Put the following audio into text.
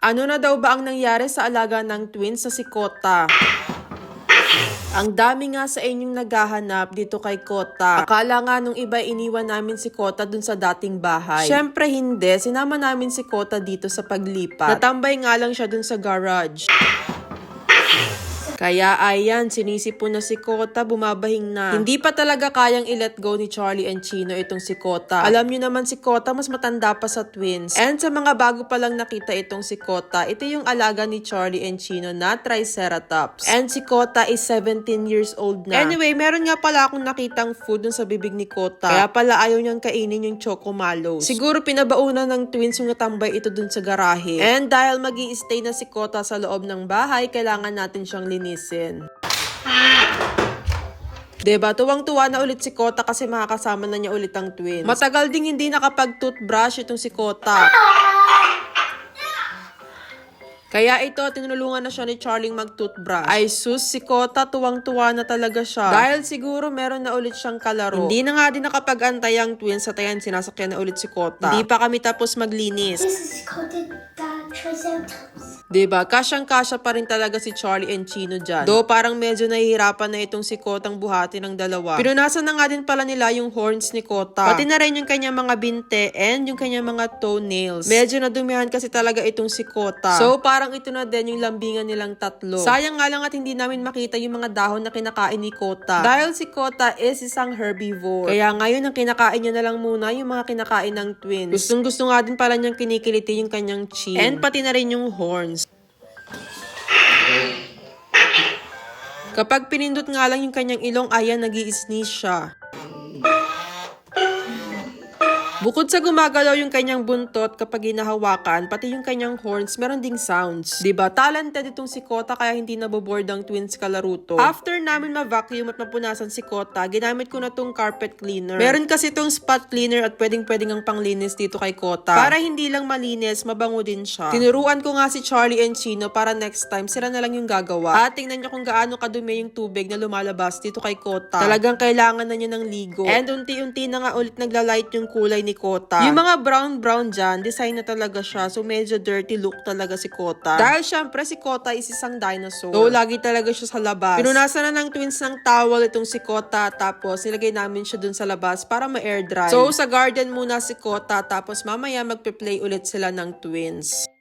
Ano na daw ba ang nangyari sa alaga ng twins sa si Kota? Ang dami nga sa inyong naghahanap dito kay Kota. Akala nga nung iba iniwan namin si Kota dun sa dating bahay. Syempre hindi, sinama namin si Kota dito sa paglipat. Natambay nga lang siya dun sa garage. Kaya ayan, sinisipon na si Kota, bumabahing na. Hindi pa talaga kayang i-let go ni Charlie and Chino itong si Kota. Alam nyo naman si Kota mas matanda pa sa twins. And sa mga bago pa lang nakita itong si Kota, ito yung alaga ni Charlie and Chino na Triceratops. And si Kota is 17 years old na. Anyway, meron nga pala akong nakitang food dun sa bibig ni Kota. Kaya pala ayaw niyang kainin yung Choco Mallows. Siguro pinabaunan ng twins yung natambay ito dun sa garahe. And dahil magi-stay na si Kota sa loob ng bahay, kailangan natin siyang linisin. Diba? Tuwang-tuwa na ulit si Kota kasi makakasama na niya ulit ang twins. Matagal ding hindi nakapag-toothbrush itong si Kota. Kaya ito, tinulungan na siya ni Charlie mag-toothbrush. Ay sus, si Kota tuwang-tuwa na talaga siya. Dahil siguro meron na ulit siyang kalaro. Hindi na nga din nakapag-antay ang twins at ayan, sinasakyan na ulit si Kota. Hindi pa kami tapos maglinis. This is called the Triceratops. Diba? Kasyang-kasya pa rin talaga si Charlie and Chino dyan. Do parang medyo nahihirapan na itong si Kotang buhati ng dalawa. Pinunasan na nga din pala nila yung horns ni Kota. Pati na rin yung kanyang mga binte and yung kanyang mga toenails. Medyo nadumihan kasi talaga itong si Kota. So parang ito na din yung lambingan nilang tatlo. Sayang nga lang at hindi namin makita yung mga dahon na kinakain ni Kota. Dahil si Kota is isang herbivore. Kaya ngayon ang kinakain niya na lang muna yung mga kinakain ng twins. Gustong-gusto nga din pala niyang kinikiliti yung kanyang chin. And pati na rin yung horns. Kapag pinindot nga lang yung kanyang ilong, ayan, nag-i-sneeze siya. Bukod sa gumagalaw yung kanyang buntot kapag hinahawakan, pati yung kanyang horns, meron ding sounds. Diba? Talented itong si Kota kaya hindi naboboard ang twins kalaro to. After namin ma-vacuum at mapunasan si Kota, ginamit ko na tong carpet cleaner. Meron kasi itong spot cleaner at pwedeng-pwedeng ang panglinis dito kay Kota. Para hindi lang malinis, mabango din siya. Tinuruan ko nga si Charlie and Chino para next time sila na lang yung gagawa. At tingnan nyo kung gaano kadumi yung tubig na lumalabas dito kay Kota. Talagang kailangan na niya ng ligo. And unti-unti na nga ulit naglalight yung kulay ni Kota. Yung mga brown dyan, design na talaga siya. So, medyo dirty look talaga si Kota. Dahil syempre, si Kota is isang dinosaur. So, lagi talaga siya sa labas. Pinunasan na ng twins ng towel itong si Kota. Tapos, nilagay namin siya dun sa labas para ma-air dry. So, sa garden muna si Kota. Tapos, mamaya magpe-play ulit sila ng twins.